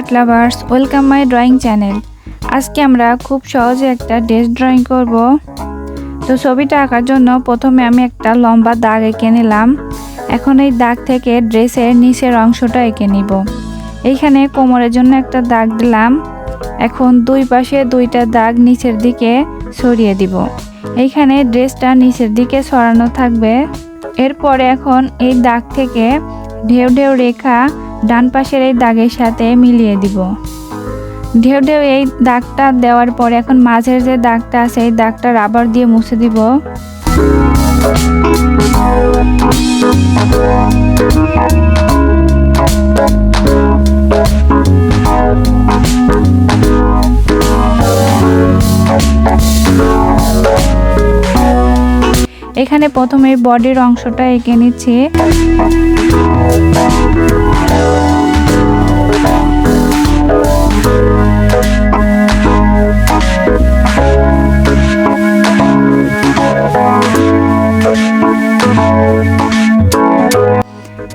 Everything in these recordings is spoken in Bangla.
Art lovers, welcome my drawing channel. আজকে আমরা খুব সহজে একটা ড্রেস ড্রয়িং করব। তো ছবিটা আঁকার জন্য প্রথমে আমি একটা লম্বা দাগ এঁকে নিলাম। এখন এই দাগ থেকে ড্রেসের নিচের অংশটা এঁকে নিব। এইখানে কোমরের জন্য একটা দাগ দিলাম। এখন দুই পাশে দুইটা দাগ নিচের দিকে সরিয়ে দিব। এইখানে ড্রেসটা নিচের দিকে সরানো থাকবে। এরপরে এখন এই দাগ থেকে ঢেউ ঢেউ রেখা ডান পাশের এই দাগের সাথে মিলিয়ে দিব। ঢেউ ঢেউ এই দাগটা দেওয়ার পরে এখন মাঝের যে দাগটা আছে এই দাগটা রাবার দিয়ে মুছে দিব। এখানে প্রথমে বডির অংশটা এঁকে নিচ্ছি।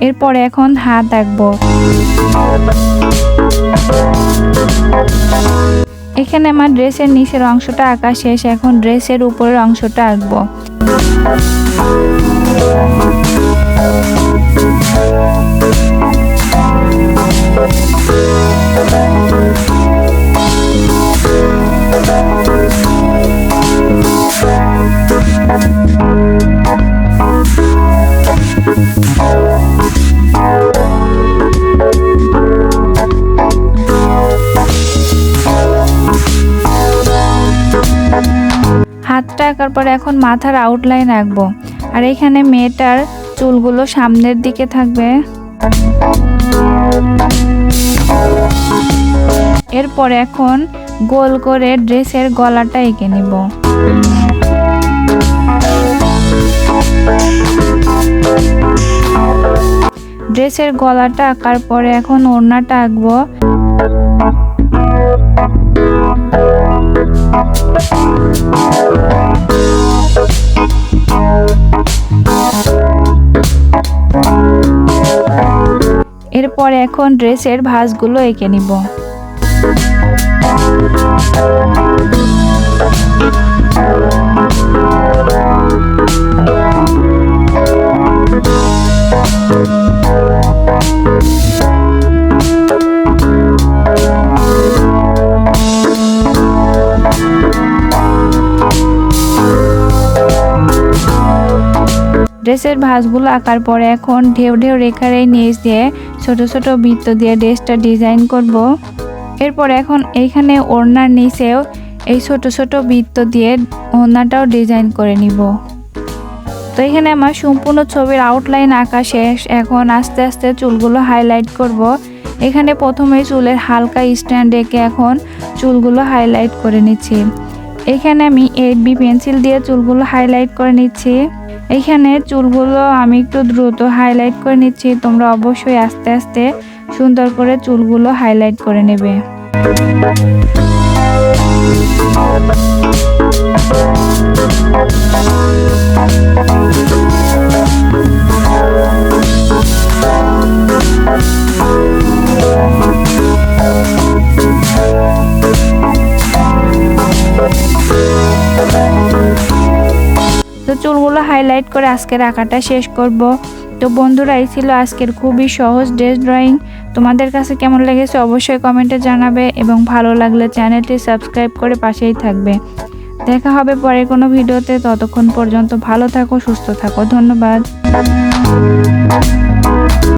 এরপরে এখন হাত আঁকবো। এখানে আমার ড্রেসের নিচের অংশটা আঁকা শেষ। এখন ড্রেসের উপরের অংশটা আঁকবো। হাতটা আঁকার পরে এখন মাথার আউটলাইন আঁকবো। আর এখানে মেয়েটার চুলগুলো সামনের দিকে থাকবে। এরপরে এখন গোল করে ড্রেসের গলাটা এঁকে নিব। ড্রেসের গলাটা আঁকার পরে এখন ওড়নাটা আঁকবো। এরপরে এখন ড্রেসের ভাঁজগুলো এঁকে নিব। ড্রেসের ভাঁজগুলো আঁকার পরে এখন ঢেউ ঢেউ রেখার এই নিচ দিয়ে ছোট ছোট বৃত্ত দিয়ে ড্রেসটা ডিজাইন করব। এরপর এখন এইখানে ওড়নার নিচেও এই ছোট ছোট বৃত্ত দিয়ে ওড়নাটাও ডিজাইন করে নিব। তো এখানে আমার সম্পূর্ণ ছবির আউটলাইন আঁকা শেষ। এখন আস্তে আস্তে চুলগুলো হাইলাইট করব। এখানে প্রথমে চুলের হালকা স্ট্যান্ড এঁকে এখন চুলগুলো হাইলাইট করে নিচ্ছি। এখানে আমি 8B পেন্সিল দিয়ে চুলগুলো হাইলাইট করে নিচ্ছি। এইখানে চুলগুলো আমি একটু দ্রুত হাইলাইট করে নিচ্ছি। তোমরা অবশ্যই আস্তে আস্তে সুন্দর করে চুলগুলো হাইলাইট করে নেবে। তো চুলগুলো হাইলাইট করে আজকের আঁকাটা শেষ করব। তো বন্ধুরা, এই ছিল আজকের খুবই সহজ ড্রেস ড্রয়িং। তোমাদের কাছে কেমন লেগেছে অবশ্যই কমেন্টে জানাবে এবং ভালো লাগলে চ্যানেলটি সাবস্ক্রাইব করে পাশেই থাকবে। দেখা হবে পরের কোনো ভিডিওতে। ততক্ষণ পর্যন্ত ভালো থাকো, সুস্থ থাকো। ধন্যবাদ।